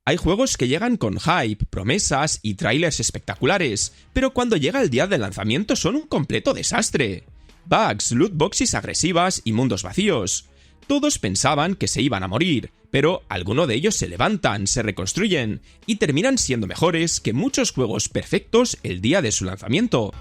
Hay juegos que llegan con hype, promesas y trailers espectaculares, pero cuando llega el día del lanzamiento son un completo desastre. Bugs, loot boxes agresivas y mundos vacíos. Todos pensaban que se iban a morir, pero algunos de ellos se levantan, se reconstruyen y terminan siendo mejores que muchos juegos perfectos el día de su lanzamiento.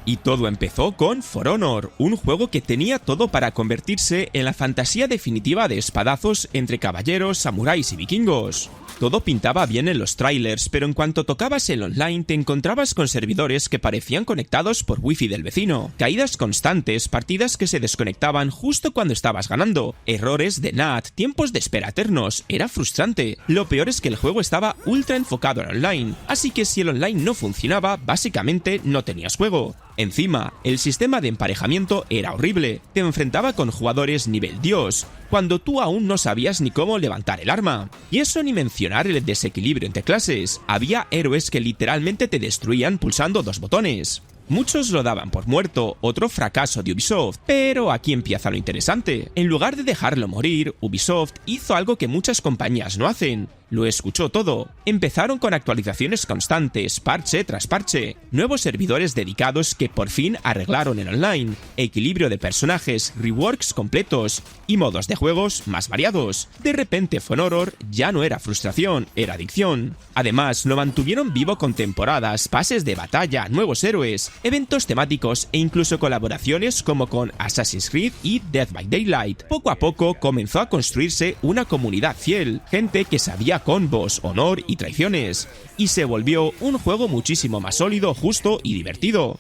Y todo empezó con For Honor, un juego que tenía todo para convertirse en la fantasía definitiva de espadazos entre caballeros, samuráis y vikingos. Todo pintaba bien en los trailers, pero en cuanto tocabas el online te encontrabas con servidores que parecían conectados por wifi del vecino, caídas constantes, partidas que se desconectaban justo cuando estabas ganando, errores de NAT, tiempos de espera eternos, era frustrante. Lo peor es que el juego estaba ultra enfocado en online, así que si el online no funcionaba, básicamente no tenías juego. Encima, el sistema de emparejamiento era horrible, te enfrentaba con jugadores nivel Dios, cuando tú aún no sabías ni cómo levantar el arma. Y eso ni mencionar el desequilibrio entre clases, había héroes que literalmente te destruían pulsando dos botones. Muchos lo daban por muerto, otro fracaso de Ubisoft, pero aquí empieza lo interesante. En lugar de dejarlo morir, Ubisoft hizo algo que muchas compañías no hacen. Lo escuchó todo. Empezaron con actualizaciones constantes, parche tras parche, nuevos servidores dedicados que por fin arreglaron el online, equilibrio de personajes, reworks completos y modos de juegos más variados. De repente For Honor ya no era frustración, era adicción. Además, lo mantuvieron vivo con temporadas, pases de batalla, nuevos héroes, eventos temáticos e incluso colaboraciones como con Assassin's Creed y Dead by Daylight. Poco a poco comenzó a construirse una comunidad fiel, gente que sabía combos, honor y traiciones, y se volvió un juego muchísimo más sólido, justo y divertido.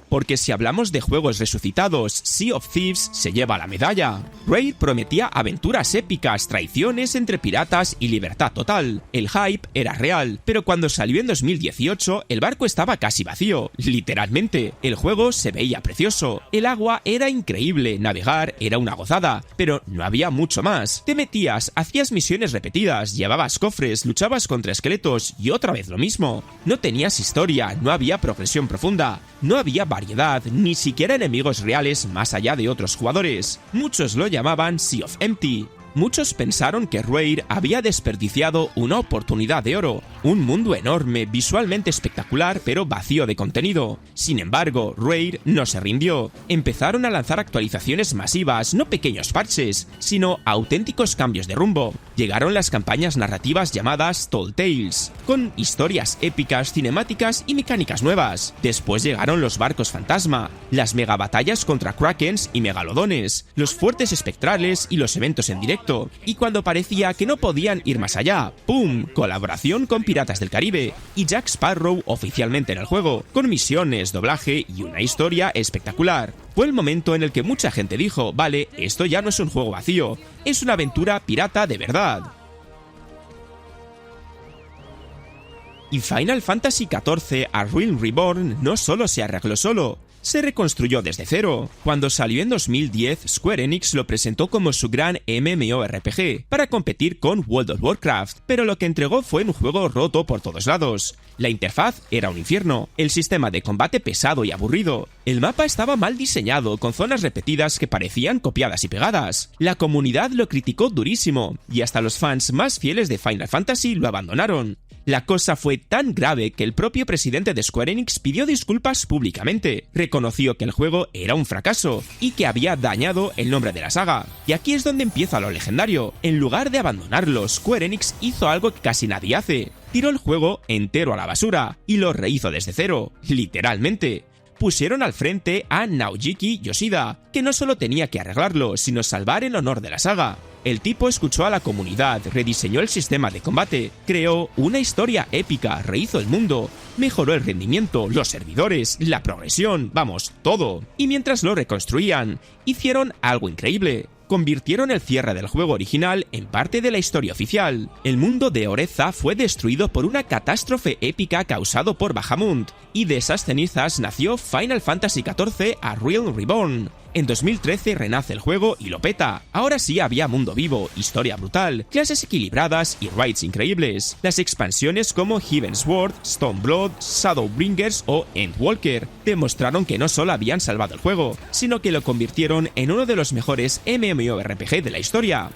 Porque si hablamos de juegos resucitados, Sea of Thieves se lleva la medalla. Raid prometía aventuras épicas, traiciones entre piratas y libertad total. El hype era real, pero cuando salió en 2018, el barco estaba casi vacío, literalmente. El juego se veía precioso, el agua era increíble, navegar era una gozada, pero no había mucho más. Te metías, hacías misiones repetidas, llevabas cofres, luchabas contra esqueletos y otra vez lo mismo. No tenías historia, no había progresión profunda, no había variedad, ni siquiera enemigos reales más allá de otros jugadores. Muchos lo llamaban Sea of Empty. Muchos pensaron que Raid había desperdiciado una oportunidad de oro, un mundo enorme, visualmente espectacular, pero vacío de contenido. Sin embargo, Raid no se rindió. Empezaron a lanzar actualizaciones masivas, no pequeños parches, sino auténticos cambios de rumbo. Llegaron las campañas narrativas llamadas Tall Tales, con historias épicas, cinemáticas y mecánicas nuevas. Después llegaron los barcos fantasma, las megabatallas contra krakens y megalodones, los fuertes espectrales y los eventos en directo. Y cuando parecía que no podían ir más allá, ¡pum!, colaboración con Piratas del Caribe y Jack Sparrow oficialmente en el juego, con misiones, doblaje y una historia espectacular. Fue el momento en el que mucha gente dijo, vale, esto ya no es un juego vacío, es una aventura pirata de verdad. Y Final Fantasy XIV A Realm Reborn no solo se arregló solo, se reconstruyó desde cero. Cuando salió en 2010, Square Enix lo presentó como su gran MMORPG, para competir con World of Warcraft, pero lo que entregó fue un juego roto por todos lados. La interfaz era un infierno, el sistema de combate pesado y aburrido, el mapa estaba mal diseñado, con zonas repetidas que parecían copiadas y pegadas. La comunidad lo criticó durísimo, y hasta los fans más fieles de Final Fantasy lo abandonaron. La cosa fue tan grave que el propio presidente de Square Enix pidió disculpas públicamente, reconoció que el juego era un fracaso y que había dañado el nombre de la saga. Y aquí es donde empieza lo legendario. En lugar de abandonarlo, Square Enix hizo algo que casi nadie hace. Tiró el juego entero a la basura y lo rehizo desde cero, literalmente. Pusieron al frente a Naoyuki Yoshida, que no solo tenía que arreglarlo, sino salvar el honor de la saga. El tipo escuchó a la comunidad, rediseñó el sistema de combate, creó una historia épica, rehizo el mundo, mejoró el rendimiento, los servidores, la progresión, vamos, todo. Y mientras lo reconstruían, hicieron algo increíble. Convirtieron el cierre del juego original en parte de la historia oficial. El mundo de Oreza fue destruido por una catástrofe épica causado por Bahamut, y de esas cenizas nació Final Fantasy XIV A Realm Reborn. En 2013 renace el juego y lo peta. Ahora sí había mundo vivo, historia brutal, clases equilibradas y raids increíbles. Las expansiones como Heavensward, Stoneblood, Shadowbringers o Endwalker demostraron que no solo habían salvado el juego, sino que lo convirtieron en uno de los mejores MMORPG de la historia.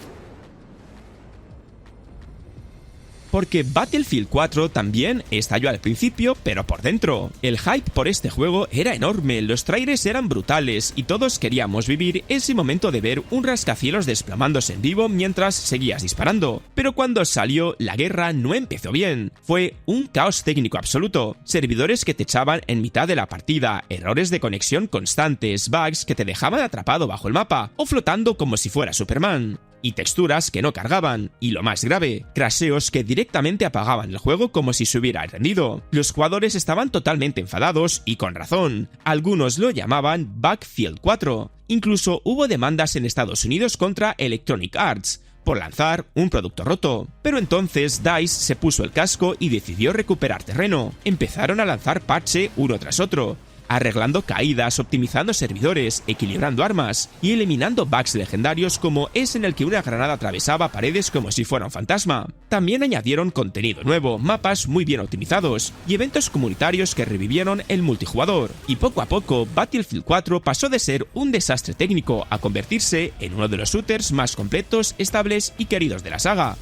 Porque Battlefield 4 también estalló al principio, pero por dentro. El hype por este juego era enorme, los trailers eran brutales y todos queríamos vivir ese momento de ver un rascacielos desplomándose en vivo mientras seguías disparando. Pero cuando salió, la guerra no empezó bien. Fue un caos técnico absoluto. Servidores que te echaban en mitad de la partida, errores de conexión constantes, bugs que te dejaban atrapado bajo el mapa o flotando como si fuera Superman. Y texturas que no cargaban, y lo más grave, crasheos que directamente apagaban el juego como si se hubiera rendido. Los jugadores estaban totalmente enfadados y con razón. Algunos lo llamaban Battlefield 4. Incluso hubo demandas en Estados Unidos contra Electronic Arts por lanzar un producto roto. Pero entonces DICE se puso el casco y decidió recuperar terreno. Empezaron a lanzar parche uno tras otro, arreglando caídas, optimizando servidores, equilibrando armas y eliminando bugs legendarios como ese en el que una granada atravesaba paredes como si fuera un fantasma. También añadieron contenido nuevo, mapas muy bien optimizados y eventos comunitarios que revivieron el multijugador. Y poco a poco, Battlefield 4 pasó de ser un desastre técnico a convertirse en uno de los shooters más completos, estables y queridos de la saga.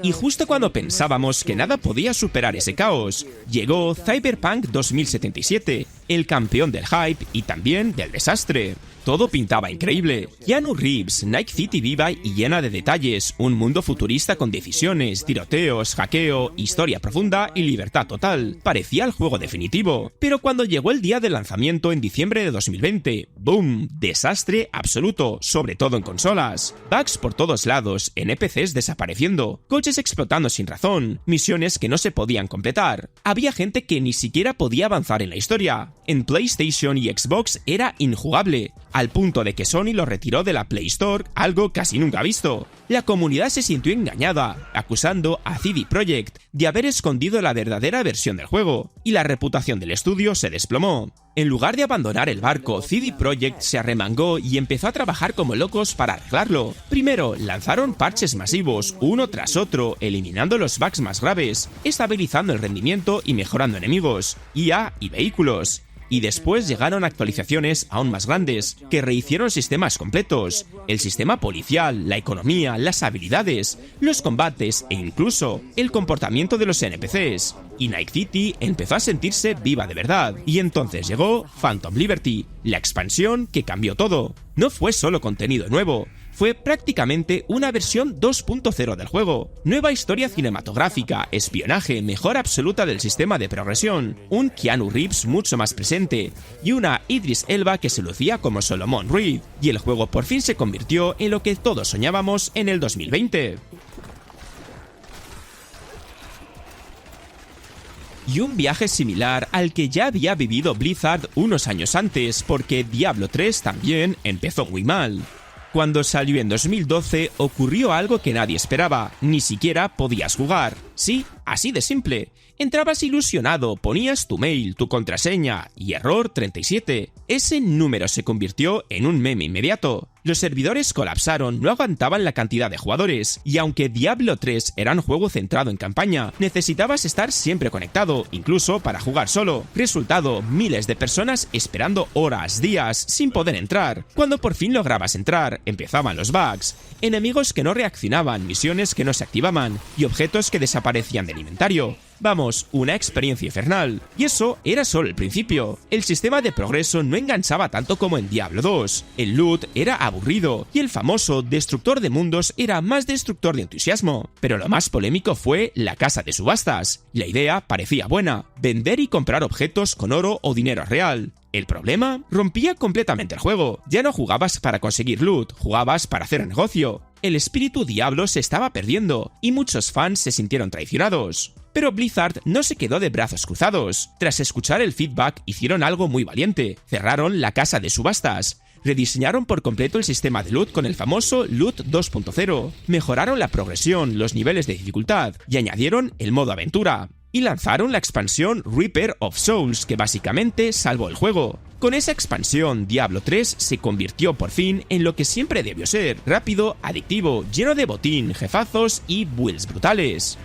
Y justo cuando pensábamos que nada podía superar ese caos, llegó Cyberpunk 2077, el campeón del hype y también del desastre. Todo pintaba increíble. Keanu Reeves, Night City viva y llena de detalles, un mundo futurista con decisiones, tiroteos, hackeo, historia profunda y libertad total. Parecía el juego definitivo. Pero cuando llegó el día de lanzamiento en diciembre de 2020, ¡boom! Desastre absoluto, sobre todo en consolas. Bugs por todos lados, NPCs desapareciendo, coches explotando sin razón, misiones que no se podían completar. Había gente que ni siquiera podía avanzar en la historia. En PlayStation y Xbox era injugable, al punto de que Sony lo retiró de la Play Store, algo casi nunca visto. La comunidad se sintió engañada, acusando a CD Projekt de haber escondido la verdadera versión del juego, y la reputación del estudio se desplomó. En lugar de abandonar el barco, CD Projekt se arremangó y empezó a trabajar como locos para arreglarlo. Primero, lanzaron parches masivos, uno tras otro, eliminando los bugs más graves, estabilizando el rendimiento y mejorando enemigos, IA y vehículos. Y después llegaron actualizaciones aún más grandes, que rehicieron sistemas completos, el sistema policial, la economía, las habilidades, los combates e incluso el comportamiento de los NPCs. Y Night City empezó a sentirse viva de verdad, y entonces llegó Phantom Liberty, la expansión que cambió todo. No fue solo contenido nuevo, fue prácticamente una versión 2.0 del juego. Nueva historia cinematográfica, espionaje, mejora absoluta del sistema de progresión, un Keanu Reeves mucho más presente y una Idris Elba que se lucía como Solomon Reed. Y el juego por fin se convirtió en lo que todos soñábamos en el 2020. Y un viaje similar al que ya había vivido Blizzard unos años antes, porque Diablo 3 también empezó muy mal. Cuando salió en 2012 ocurrió algo que nadie esperaba, ni siquiera podías jugar. Sí, así de simple. Entrabas ilusionado, ponías tu mail, tu contraseña y error 37. Ese número se convirtió en un meme inmediato. Los servidores colapsaron, no aguantaban la cantidad de jugadores, y aunque Diablo 3 era un juego centrado en campaña, necesitabas estar siempre conectado, incluso para jugar solo. Resultado, miles de personas esperando horas, días, sin poder entrar. Cuando por fin lograbas entrar, empezaban los bugs, enemigos que no reaccionaban, misiones que no se activaban, y objetos que desaparecían del inventario. Vamos, una experiencia infernal. Y eso era solo el principio. El sistema de progreso no enganchaba tanto como en Diablo 2. El loot era aburrido y el famoso destructor de mundos era más destructor de entusiasmo. Pero lo más polémico fue la casa de subastas. La idea parecía buena: vender y comprar objetos con oro o dinero real. El problema, rompía completamente el juego. Ya no jugabas para conseguir loot, jugabas para hacer negocio. El espíritu Diablo se estaba perdiendo y muchos fans se sintieron traicionados. Pero Blizzard no se quedó de brazos cruzados. Tras escuchar el feedback, hicieron algo muy valiente. Cerraron la casa de subastas. Rediseñaron por completo el sistema de loot con el famoso Loot 2.0. Mejoraron la progresión, los niveles de dificultad y añadieron el modo aventura. y lanzaron la expansión Reaper of Souls, que básicamente salvó el juego. Con esa expansión, Diablo 3 se convirtió por fin en lo que siempre debió ser: rápido, adictivo, lleno de botín, jefazos y builds brutales.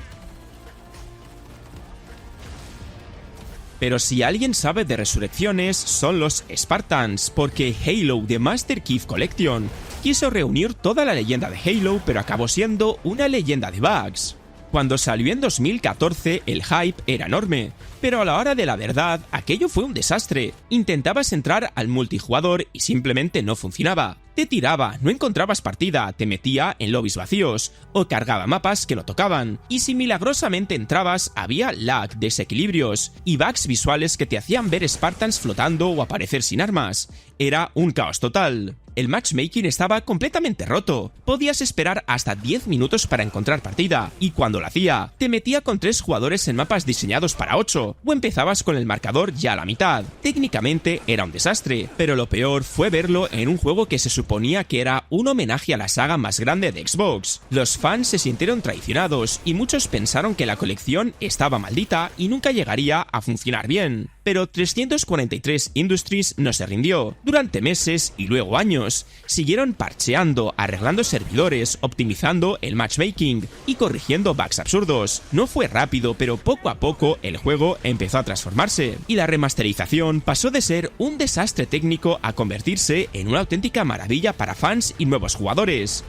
Pero si alguien sabe de resurrecciones, son los Spartans, porque Halo The Master Chief Collection quiso reunir toda la leyenda de Halo, pero acabó siendo una leyenda de bugs. Cuando salió en 2014, el hype era enorme, pero a la hora de la verdad, aquello fue un desastre. Intentabas entrar al multijugador y simplemente no funcionaba. Te tiraba, no encontrabas partida, te metía en lobbies vacíos, o cargaba mapas que no tocaban, y si milagrosamente entrabas, había lag, desequilibrios, y bugs visuales que te hacían ver Spartans flotando o aparecer sin armas. Era un caos total. El matchmaking estaba completamente roto. Podías esperar hasta 10 minutos para encontrar partida, y cuando lo hacía, te metía con 3 jugadores en mapas diseñados para 8, o empezabas con el marcador ya a la mitad. Técnicamente era un desastre, pero lo peor fue verlo en un juego que se suponía que era un homenaje a la saga más grande de Xbox. Los fans se sintieron traicionados, y muchos pensaron que la colección estaba maldita y nunca llegaría a funcionar bien. Pero 343 Industries no se rindió. Durante meses y luego años, siguieron parcheando, arreglando servidores, optimizando el matchmaking y corrigiendo bugs absurdos. No fue rápido, pero poco a poco el juego empezó a transformarse, y la remasterización pasó de ser un desastre técnico a convertirse en una auténtica maravilla para fans y nuevos jugadores.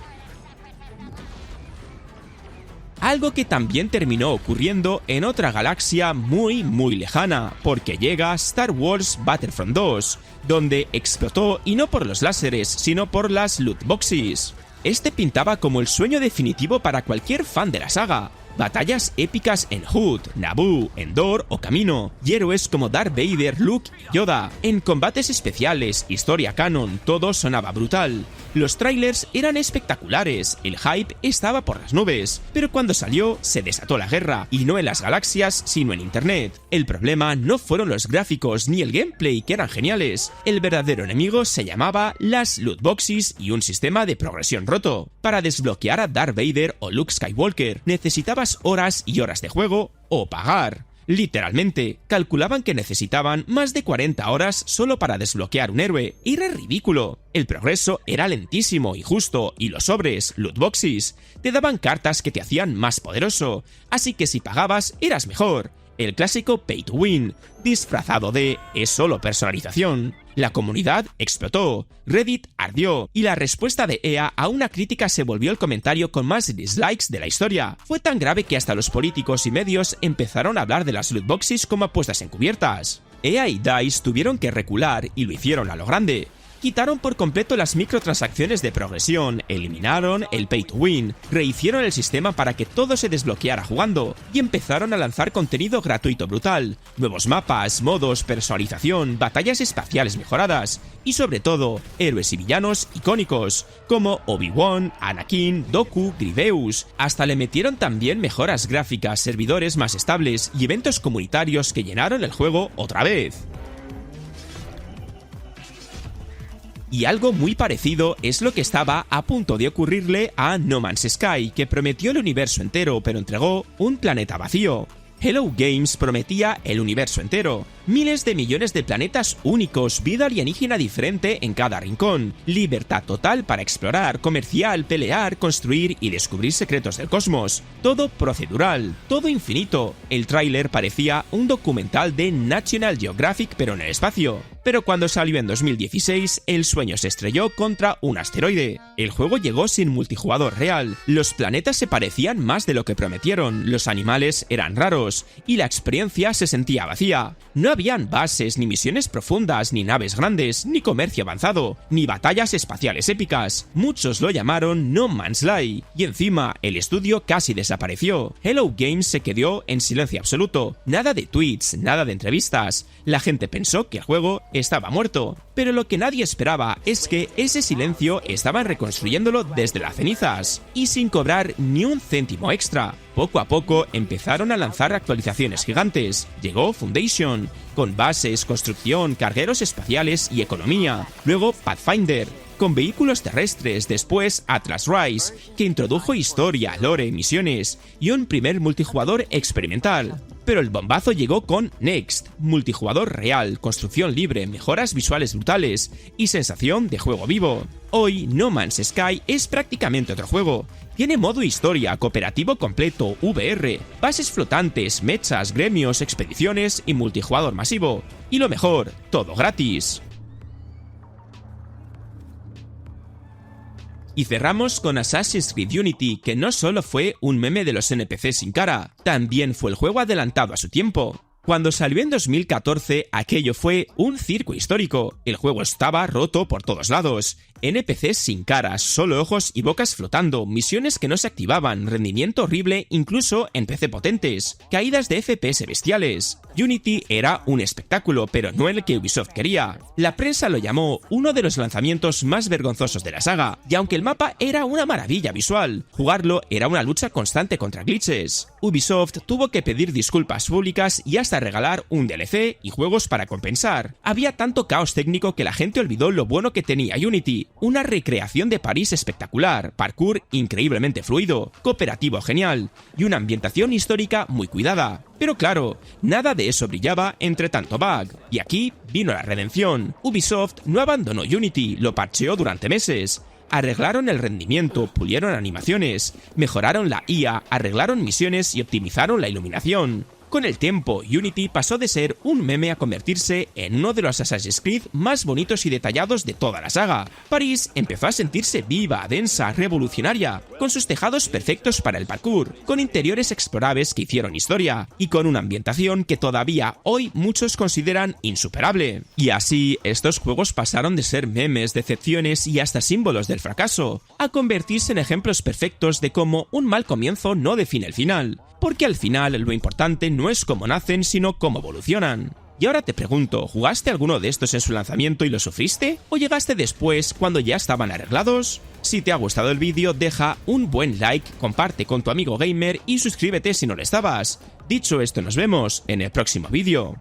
Algo que también terminó ocurriendo en otra galaxia muy lejana, porque llega Star Wars Battlefront 2, donde explotó, y no por los láseres, sino por las loot boxes. Este pintaba como el sueño definitivo para cualquier fan de la saga. Batallas épicas en Hood, Naboo, Endor o Camino, y héroes como Darth Vader, Luke y Yoda. En combates especiales, historia canon, todo sonaba brutal. Los trailers eran espectaculares, el hype estaba por las nubes, pero cuando salió se desató la guerra, y no en las galaxias, sino en internet. El problema no fueron los gráficos ni el gameplay, que eran geniales. El verdadero enemigo se llamaba las loot boxes y un sistema de progresión roto. Para desbloquear a Darth Vader o Luke Skywalker necesitabas horas y horas de juego o pagar. Literalmente, calculaban que necesitaban más de 40 horas solo para desbloquear un héroe. Era ridículo. El progreso era lentísimo y justo, y los sobres, loot boxes, te daban cartas que te hacían más poderoso, así que si pagabas eras mejor. El clásico pay to win, disfrazado de es solo personalización. La comunidad explotó, Reddit ardió, y la respuesta de EA a una crítica se volvió el comentario con más dislikes de la historia. Fue tan grave que hasta los políticos y medios empezaron a hablar de las loot boxes como apuestas encubiertas. EA y DICE tuvieron que recular, y lo hicieron a lo grande. Quitaron por completo las microtransacciones de progresión, eliminaron el pay to win, rehicieron el sistema para que todo se desbloqueara jugando, y empezaron a lanzar contenido gratuito brutal, nuevos mapas, modos, personalización, batallas espaciales mejoradas, y sobre todo, héroes y villanos icónicos, como Obi-Wan, Anakin, Dooku, Grievous. Hasta le metieron también mejoras gráficas, servidores más estables y eventos comunitarios que llenaron el juego otra vez. Y algo muy parecido es lo que estaba a punto de ocurrirle a No Man's Sky, que prometió el universo entero, pero entregó un planeta vacío. Hello Games prometía el universo entero, miles de millones de planetas únicos, vida alienígena diferente en cada rincón, libertad total para explorar, comerciar, pelear, construir y descubrir secretos del cosmos. Todo procedural, todo infinito. El tráiler parecía un documental de National Geographic pero en el espacio. Pero cuando salió en 2016, el sueño se estrelló contra un asteroide. El juego llegó sin multijugador real, los planetas se parecían más de lo que prometieron, los animales eran raros, y la experiencia se sentía vacía. No habían bases, ni misiones profundas, ni naves grandes, ni comercio avanzado, ni batallas espaciales épicas. Muchos lo llamaron No Man's Sky, y encima el estudio casi desapareció. Hello Games se quedó en silencio absoluto, nada de tweets, nada de entrevistas. La gente pensó que el juego estaba muerto, pero lo que nadie esperaba es que ese silencio estaban reconstruyéndolo desde las cenizas, y sin cobrar ni un céntimo extra. Poco a poco empezaron a lanzar actualizaciones gigantes. Llegó Foundation, con bases, construcción, cargueros espaciales y economía. Luego Pathfinder, con vehículos terrestres. Después Atlas Rise, que introdujo historia, lore, misiones y un primer multijugador experimental. Pero el bombazo llegó con Next, multijugador real, construcción libre, mejoras visuales brutales y sensación de juego vivo. Hoy No Man's Sky es prácticamente otro juego. Tiene modo historia, cooperativo completo, VR, bases flotantes, mechas, gremios, expediciones y multijugador masivo. Y lo mejor, todo gratis. Y cerramos con Assassin's Creed Unity, que no solo fue un meme de los NPCs sin cara, también fue el juego adelantado a su tiempo. Cuando salió en 2014, aquello fue un circo histórico. El juego estaba roto por todos lados. NPCs sin caras, solo ojos y bocas flotando, misiones que no se activaban, rendimiento horrible incluso en PC potentes, caídas de FPS bestiales. Unity era un espectáculo, pero no el que Ubisoft quería. La prensa lo llamó uno de los lanzamientos más vergonzosos de la saga, y aunque el mapa era una maravilla visual, jugarlo era una lucha constante contra glitches. Ubisoft tuvo que pedir disculpas públicas y hasta regalar un DLC y juegos para compensar. Había tanto caos técnico que la gente olvidó lo bueno que tenía Unity. Una recreación de París espectacular, parkour increíblemente fluido, cooperativo genial y una ambientación histórica muy cuidada. Pero claro, nada de eso brillaba entre tanto bug. Y aquí vino la redención. Ubisoft no abandonó Unity, lo parcheó durante meses. Arreglaron el rendimiento, pulieron animaciones, mejoraron la IA, arreglaron misiones y optimizaron la iluminación. Con el tiempo, Unity pasó de ser un meme a convertirse en uno de los Assassin's Creed más bonitos y detallados de toda la saga. París empezó a sentirse viva, densa, revolucionaria, con sus tejados perfectos para el parkour, con interiores explorables que hicieron historia, y con una ambientación que todavía hoy muchos consideran insuperable. Y así, estos juegos pasaron de ser memes, decepciones y hasta símbolos del fracaso, a convertirse en ejemplos perfectos de cómo un mal comienzo no define el final. Porque al final lo importante no es cómo nacen, sino cómo evolucionan. Y ahora te pregunto, ¿jugaste alguno de estos en su lanzamiento y lo sufriste? ¿O llegaste después cuando ya estaban arreglados? Si te ha gustado el vídeo, deja un buen like, comparte con tu amigo gamer y suscríbete si no lo estabas. Dicho esto, nos vemos en el próximo vídeo.